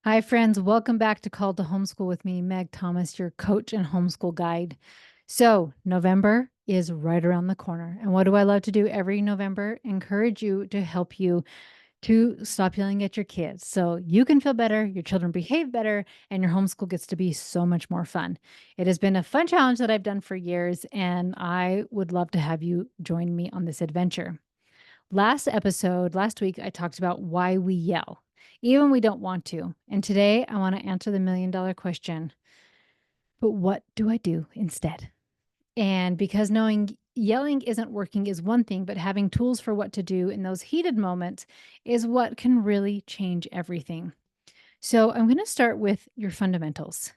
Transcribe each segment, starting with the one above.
Hi, friends. Welcome back to Call to Homeschool with me, Meg Thomas, your coach and homeschool guide. So, November is right around the corner. And what do I love to do every November? Encourage you to help you to stop yelling at your kids so you can feel better, your children behave better, and your homeschool gets to be so much more fun. It has been a fun challenge that I've done for years, and I would love to have you join me on this adventure. Last week, I talked about why we yell, even when we don't want to. And today, I want to answer the $1,000,000 question, but what do I do instead? And because knowing yelling isn't working is one thing, but having tools for what to do in those heated moments is what can really change everything. So, I'm going to start with your fundamentals.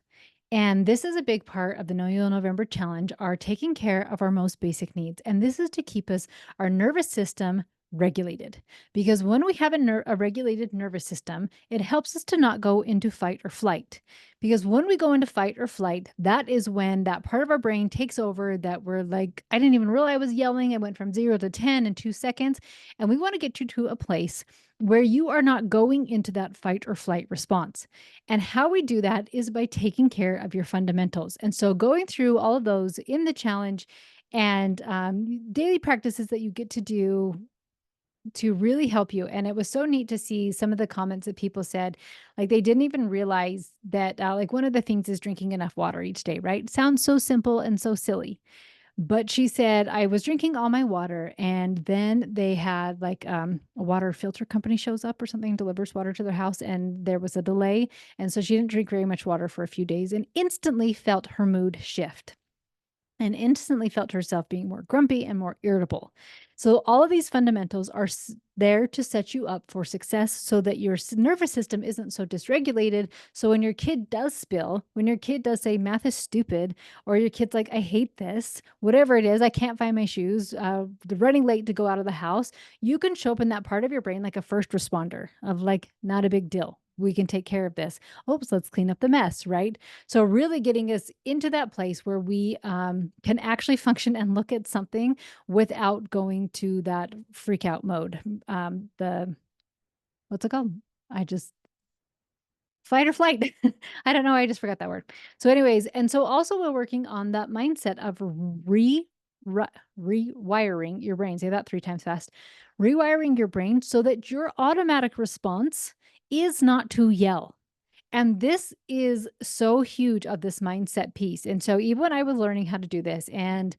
And this is a big part of the No Yell November challenge, are taking care of our most basic needs. And this is to keep our nervous system regulated. Because when we have a regulated nervous system, it helps us to not go into fight or flight. Because when we go into fight or flight, that is when that part of our brain takes over that we're like, I didn't even realize I was yelling. I went from 0 to 10 in 2 seconds. And we want to get you to a place where you are not going into that fight or flight response. And how we do that is by taking care of your fundamentals. And so going through all of those in the challenge and daily practices that you get to do to really help you. And it was so neat to see some of the comments that people said, like they didn't even realize that, like one of the things is drinking enough water each day, right? Sounds so simple and so silly. But she said, I was drinking all my water, and then they had like a water filter company shows up or something, delivers water to their house, and there was a delay. And so she didn't drink very much water for a few days and instantly felt her mood shift and instantly felt herself being more grumpy and more irritable. So, all of these fundamentals are there to set you up for success so that your nervous system isn't so dysregulated. So, when your kid does spill, when your kid does say math is stupid, or your kid's like, I hate this, whatever it is, I can't find my shoes, the running late to go out of the house, you can show up in that part of your brain like a first responder of like, not a big deal. We can take care of this. Oops, let's clean up the mess, right? So, really getting us into that place where we can actually function and look at something without going to that freak out mode. The what's it called? I just fight or flight. I don't know. I just forgot that word. So, anyways, and so also we're working on that mindset of rewiring your brain. Say that 3 times fast. Rewiring your brain so that your automatic response is not to yell. And this is so huge of this mindset piece. And so even when I was learning how to do this, and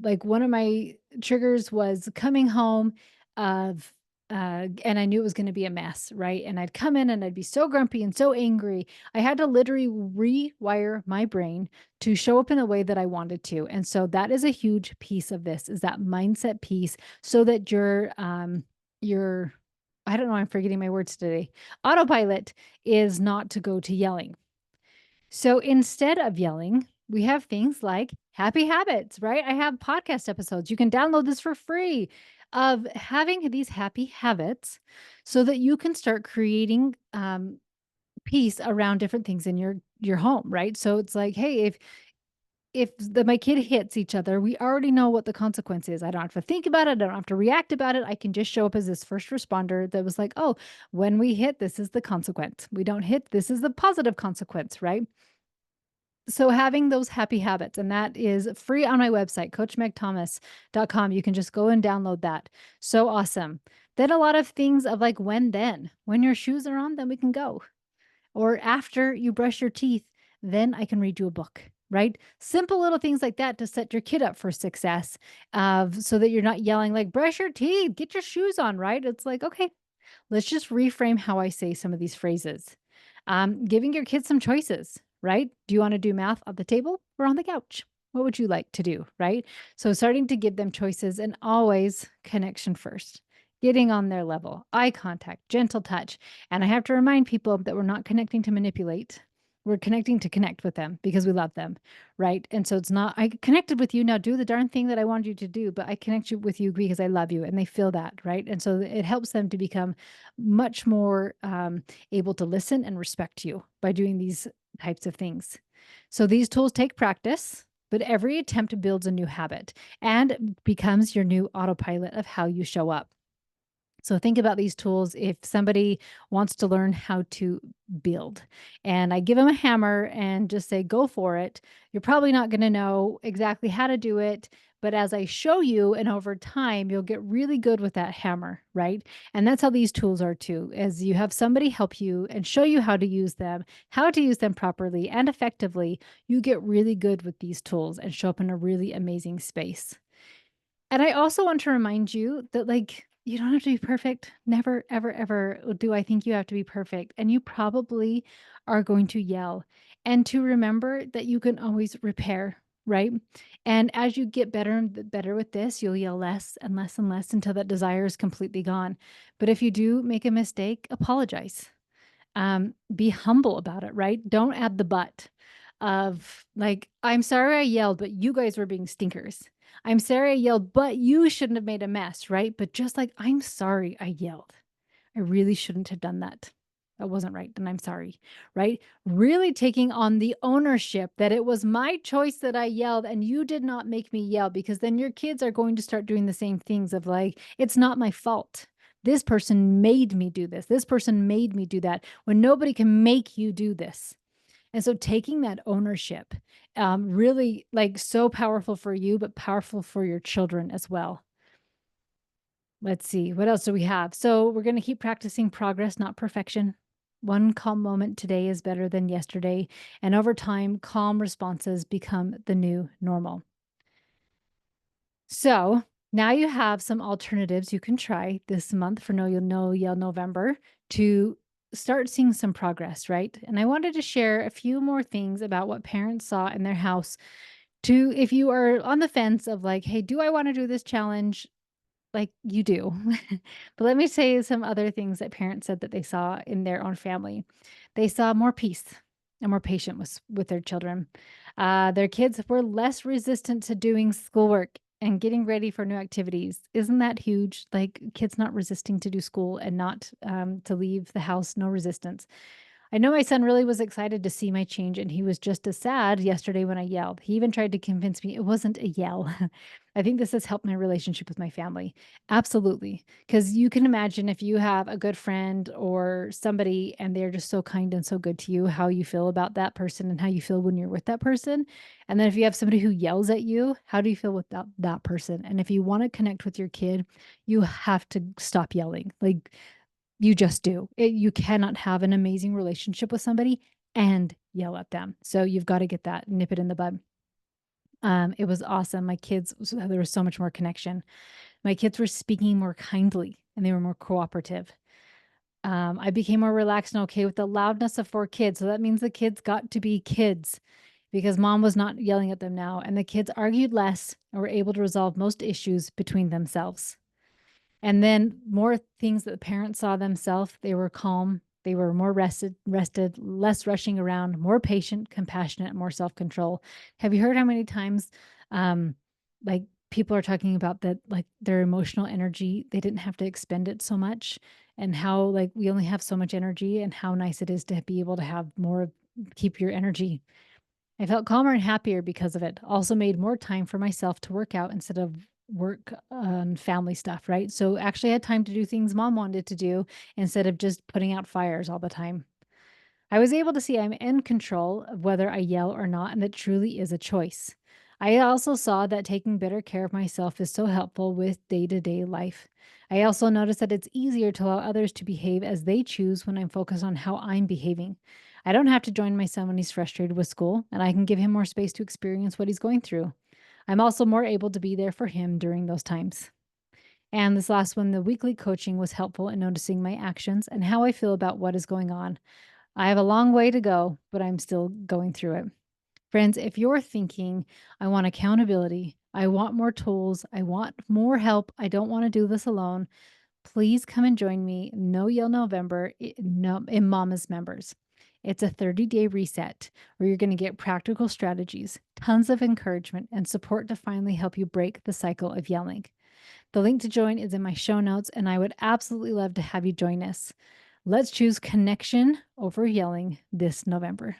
like one of my triggers was coming home of and I knew it was going to be a mess, right? And I'd come in and I'd be so grumpy and so angry. I had to literally rewire my brain to show up in the way that I wanted to. And so that is a huge piece of this, is that mindset piece so that your I don't know, I'm forgetting my words today. Autopilot is not to go to yelling. So instead of yelling, we have things like happy habits, right? I have podcast episodes. You can download this for free of having these happy habits so that you can start creating peace around different things in your home, right? So it's like, hey, if my kid hits each other, we already know what the consequence is. I don't have to think about it. I don't have to react about it. I can just show up as this first responder that was like, oh, when we hit, this is the consequence. We don't hit, this is the positive consequence, right? So having those happy habits, and that is free on my website, coachmegthomas.com. You can just go and download that. So awesome. Then a lot of things of like when your shoes are on, then we can go. Or after you brush your teeth, then I can read you a book, right? Simple little things like that to set your kid up for success, so that you're not yelling like, brush your teeth, get your shoes on, right? It's like, okay, let's just reframe how I say some of these phrases. Giving your kids some choices, right? Do you want to do math on the table or on the couch? What would you like to do, right? So starting to give them choices and always connection first, getting on their level, eye contact, gentle touch. And I have to remind people that we're not connecting to manipulate. We're connecting to connect with them because we love them, right? And so it's not, I connected with you, now do the darn thing that I wanted you to do, but I connect you with you because I love you and they feel that, right? And so it helps them to become much more able to listen and respect you by doing these types of things. So these tools take practice, but every attempt builds a new habit and becomes your new autopilot of how you show up. So think about these tools if somebody wants to learn how to build and I give them a hammer and just say, go for it. You're probably not going to know exactly how to do it. But as I show you and over time, you'll get really good with that hammer, right? And that's how these tools are too, as you have somebody help you and show you how to use them properly and effectively, you get really good with these tools and show up in a really amazing space. And I also want to remind you that, like, you don't have to be perfect. Never, ever, ever do I think you have to be perfect. And you probably are going to yell. And to remember that you can always repair, right? And as you get better and better with this, you'll yell less and less and less until that desire is completely gone. But if you do make a mistake, apologize. Be humble about it, right? Don't add the but of like, I'm sorry I yelled, but you guys were being stinkers. I'm sorry I yelled, but you shouldn't have made a mess, right? But just like, I'm sorry I yelled. I really shouldn't have done that. That wasn't right. And I'm sorry, right? Really taking on the ownership that it was my choice that I yelled and you did not make me yell, because then your kids are going to start doing the same things of like, it's not my fault. This person made me do this. This person made me do that when nobody can make you do this. And so taking that ownership, really like so powerful for you, but powerful for your children as well. Let's see, what else do we have? So we're going to keep practicing progress, not perfection. One calm moment today is better than yesterday. And over time, calm responses become the new normal. So now you have some alternatives you can try this month for No Yell November to start seeing some progress, right? And I wanted to share a few more things about what parents saw in their house to, if you are on the fence of like, hey, do I want to do this challenge? Like you do. But let me say some other things that parents said that they saw in their own family. They saw more peace and more patient with their children. Their kids were less resistant to doing schoolwork and getting ready for new activities. Isn't that huge? Like kids not resisting to do school and not to leave the house, no resistance. I know my son really was excited to see my change, and he was just as sad yesterday when I yelled. He even tried to convince me it wasn't a yell. I think this has helped my relationship with my family. Absolutely. Because you can imagine if you have a good friend or somebody and they're just so kind and so good to you, how you feel about that person and how you feel when you're with that person. And then if you have somebody who yells at you, how do you feel with that person? And if you want to connect with your kid, you have to stop yelling. Like, you just do. You cannot have an amazing relationship with somebody and yell at them. So you've got to get that, nip it in the bud. It was awesome. My kids, there was so much more connection. My kids were speaking more kindly and they were more cooperative. I became more relaxed and okay with the loudness of 4 kids. So that means the kids got to be kids because mom was not yelling at them now. And the kids argued less and were able to resolve most issues between themselves. And then more things that the parents saw themselves, they were calm, they were more rested, less rushing around, more patient, compassionate, more self-control. Have you heard how many times, um, like, people are talking about that, like, their emotional energy, they didn't have to expend it so much, and how, like, we only have so much energy and how nice it is to be able to have more keep your energy. I felt calmer and happier because of it. Also made more time for myself to work out instead of work on family stuff, right? So actually had time to do things mom wanted to do instead of just putting out fires all the time. I was able to see I'm in control of whether I yell or not, and it truly is a choice. I also saw that taking better care of myself is so helpful with day to day life. I also noticed that it's easier to allow others to behave as they choose when I'm focused on how I'm behaving. I don't have to join my son when he's frustrated with school, and I can give him more space to experience what he's going through. I'm also more able to be there for him during those times. And this last one, the weekly coaching was helpful in noticing my actions and how I feel about what is going on. I have a long way to go, but I'm still going through it. Friends, if you're thinking, I want accountability, I want more tools, I want more help, I don't want to do this alone, please come and join me No Yell November in Mama's Members. It's a 30-day reset where you're going to get practical strategies, tons of encouragement, and support to finally help you break the cycle of yelling. The link to join is in my show notes, and I would absolutely love to have you join us. Let's choose connection over yelling this November.